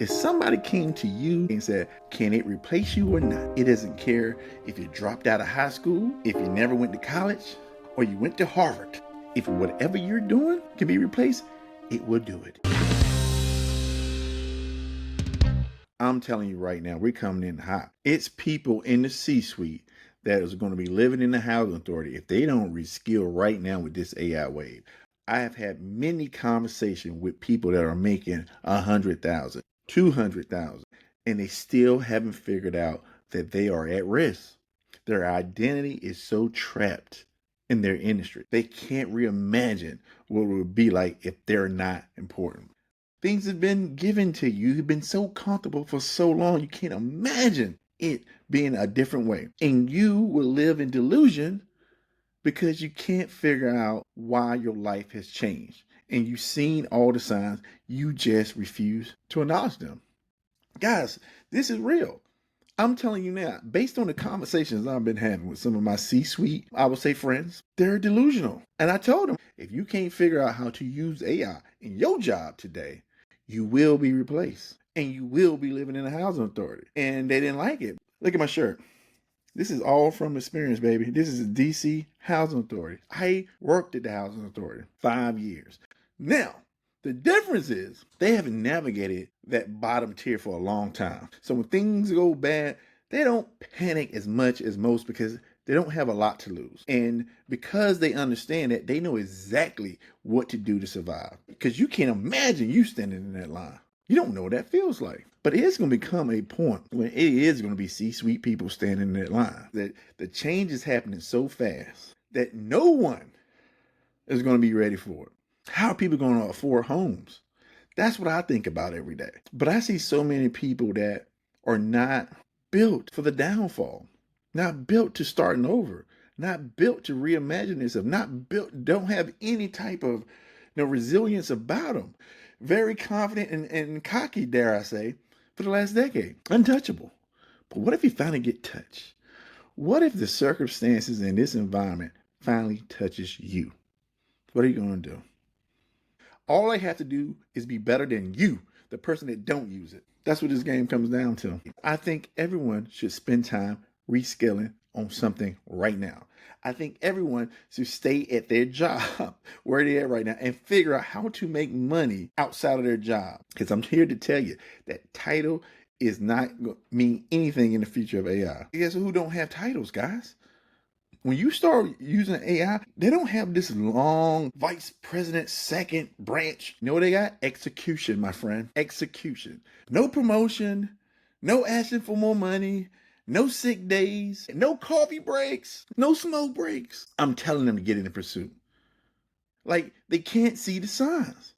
If somebody came to you and said, can it replace you or not? It doesn't care if you dropped out of high school, if you never went to college, or you went to Harvard. If whatever you're doing can be replaced, it will do it. I'm telling you right now, we're coming in hot. It's people in the C-suite that is going to be living in the housing authority if they don't reskill right now with this AI wave. I have had many conversations with people that are making 100,000, 200,000, and they still haven't figured out that they are at risk. Their identity is so trapped in their industry. They can't reimagine what it would be like if they're not important. Things have been given to you. You've been so comfortable for so long, you can't imagine it being a different way. And you will live in delusion because you can't figure out why your life has changed. And you've seen all the signs, you just refuse to acknowledge them. Guys, this is real. I'm telling you now, based on the conversations I've been having with some of my C-suite, I would say friends, they're delusional. And I told them, if you can't figure out how to use AI in your job today, you will be replaced and you will be living in a housing authority. And they didn't like it. Look at my shirt. This is all from experience, baby. This is a DC Housing Authority. I worked at the Housing Authority 5 years. Now, the difference is they haven't navigated that bottom tier for a long time. So when things go bad, they don't panic as much as most because they don't have a lot to lose. And because they understand that, they know exactly what to do to survive. Because you can't imagine you standing in that line. You don't know what that feels like. But it's going to become a point when it is going to be C-suite people standing in that line. That the change is happening so fast that no one is going to be ready for it. How are people going to afford homes? That's what I think about every day. But I see so many people that are not built for the downfall, not built to starting over, not built to reimagine themselves, not built, don't have any type of resilience about them. Very confident and cocky, dare I say, for the last decade. Untouchable. But what if you finally get touched? What if the circumstances in this environment finally touches you? What are you going to do? All I have to do is be better than you, the person that don't use it. That's what this game comes down to. I think everyone should spend time reskilling on something right now. I think everyone should stay at their job where they're at right now and figure out how to make money outside of their job. Because I'm here to tell you that title is not going to mean anything in the future of AI. Guess who don't have titles, guys? When you start using AI, they don't have this long vice president second branch. You know what they got? Execution, my friend. Execution. No promotion, no asking for more money, no sick days, no coffee breaks, no smoke breaks. I'm telling them to get in the pursuit. Like, they can't see the signs.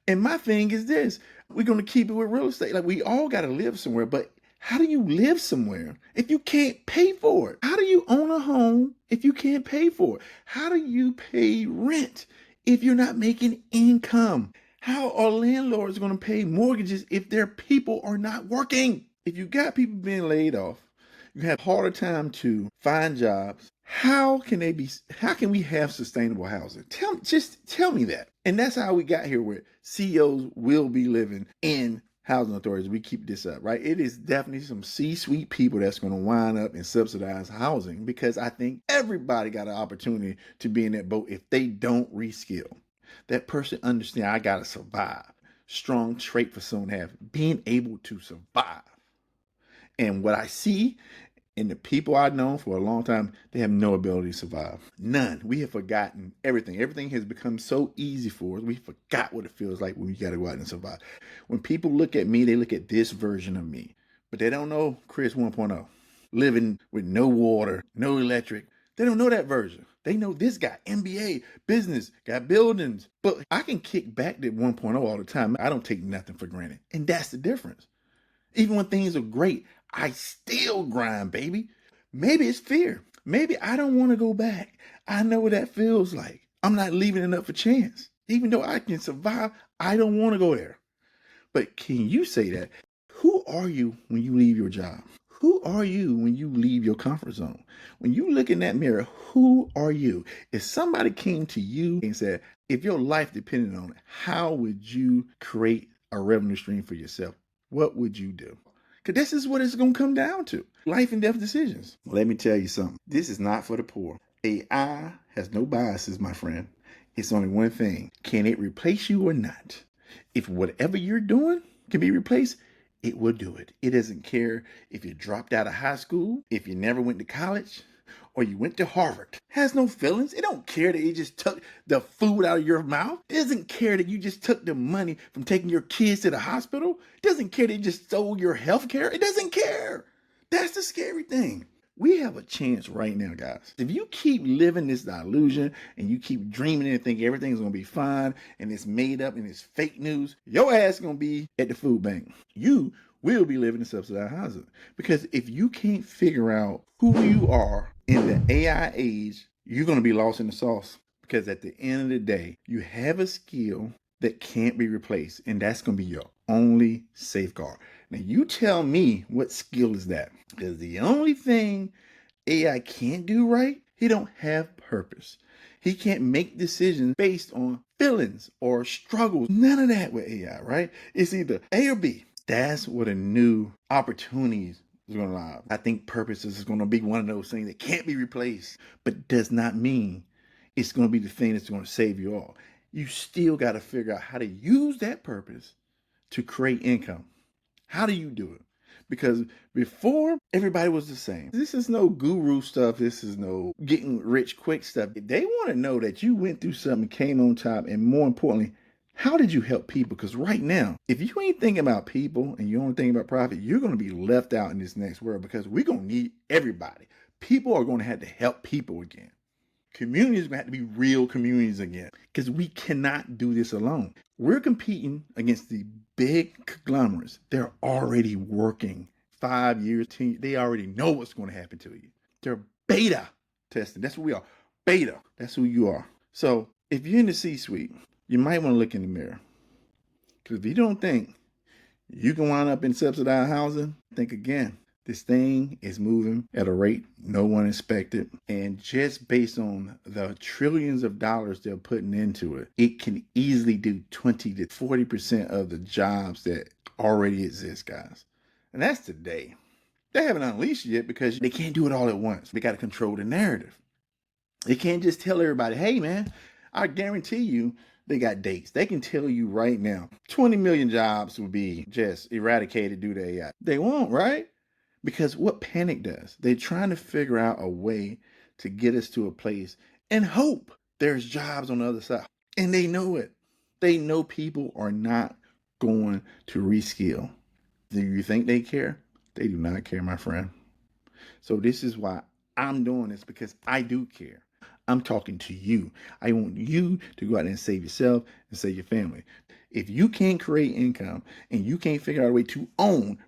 And my thing is this, we're going to keep it with real estate. Like, we all got to live somewhere, but how do you live somewhere if you can't pay for it? How do you own a home if you can't pay for it? How do you pay rent if you're not making income? How are landlords going to pay mortgages if their people are not working? If you got people being laid off, you have a harder time to find jobs. How can we have sustainable housing? Just tell me that. And that's how we got here where CEOs will be living in housing authorities. We keep this up, right? It is definitely some C-suite people that's going to wind up and subsidize housing because I think everybody got an opportunity to be in that boat if they don't reskill. That person understands I got to survive. Strong trait for someone to have, being able to survive. And what I see in the people I've known for a long time, they have no ability to survive. None. We have forgotten everything. Everything has become so easy for us. We forgot what it feels like when we got to go out and survive. When people look at me, they look at this version of me. But they don't know Chris 1.0. Living with no water, no electric. They don't know that version. They know this guy, MBA, business, got buildings. But I can kick back to 1.0 all the time. I don't take nothing for granted. And that's the difference. Even when things are great, I still grind, baby. Maybe it's fear. Maybe I don't want to go back. I know what that feels like. I'm not leaving it up for chance. Even though I can survive, I don't want to go there. But can you say that? Who are you when you leave your job? Who are you when you leave your comfort zone? When you look in that mirror, who are you? If somebody came to you and said, if your life depended on it, how would you create a revenue stream for yourself? what would you do? Because this is what it's going to come down to. Life and death decisions. Let me tell you something. This is not for the poor. AI has no biases, my friend. It's only one thing. Can it replace you or not? If whatever you're doing can be replaced, it will do it. It doesn't care if you dropped out of high school, if you never went to college, or you went to Harvard. It has no feelings. It don't care that you just took the food out of your mouth. It doesn't care that you just took the money from taking your kids to the hospital. It doesn't care that you just stole your health care. It doesn't care. That's the scary thing. We have a chance right now, guys. If you keep living this delusion and you keep dreaming and think everything's going to be fine and it's made up and it's fake news, your ass is going to be at the food bank. You will be living in subsidized housing. Because if you can't figure out who you are in the AI age, you're going to be lost in the sauce. Because at the end of the day, you have a skill that can't be replaced, and that's going to be your only safeguard. Now, you tell me what skill is that? Because the only thing AI can't do right, he don't have purpose. He can't make decisions based on feelings or struggles. None of that with AI, right? It's either A or B. That's what a new opportunities is going to allow. I think purpose is going to be one of those things that can't be replaced, but does not mean it's going to be the thing that's going to save you all. You still got to figure out how to use that purpose to create income. How do you do it? Because before, everybody was the same. This is no guru stuff. This is no getting rich quick stuff. They want to know that you went through something, came on top, and more importantly, how did you help people? Because right now, if you ain't thinking about people and you only thinking about profit, you're going to be left out in this next world because we're going to need everybody. People are going to have to help people again. Communities are going to have to be real communities again because we cannot do this alone. We're competing against the big conglomerates. They're already working 5 years, 10 years. They already know what's going to happen to you. They're beta testing. That's what we are. Beta. That's who you are. So if you're in the C-suite, you might want to look in the mirror. Because if you don't think you can wind up in subsidized housing, think again. This thing is moving at a rate no one expected. And just based on the trillions of dollars they're putting into it, it can easily do 20 to 40% of the jobs that already exist, guys. And that's today. They haven't unleashed it yet because they can't do it all at once. They got to control the narrative. They can't just tell everybody, hey, man, I guarantee you they got dates. They can tell you right now, 20 million jobs will be just eradicated due to AI. They won't, right? Because what panic does, they're trying to figure out a way to get us to a place and hope there's jobs on the other side. And they know it. They know people are not going to reskill. Do you think they care? They do not care, my friend. So this is why I'm doing this, because I do care. I'm talking to you. I want you to go out and save yourself and save your family. If you can't create income and you can't figure out a way to own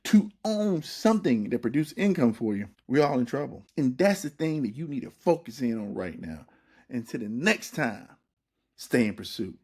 to own something that produces income for you, we're all in trouble. And that's the thing that you need to focus in on right now. Until the next time, stay in pursuit.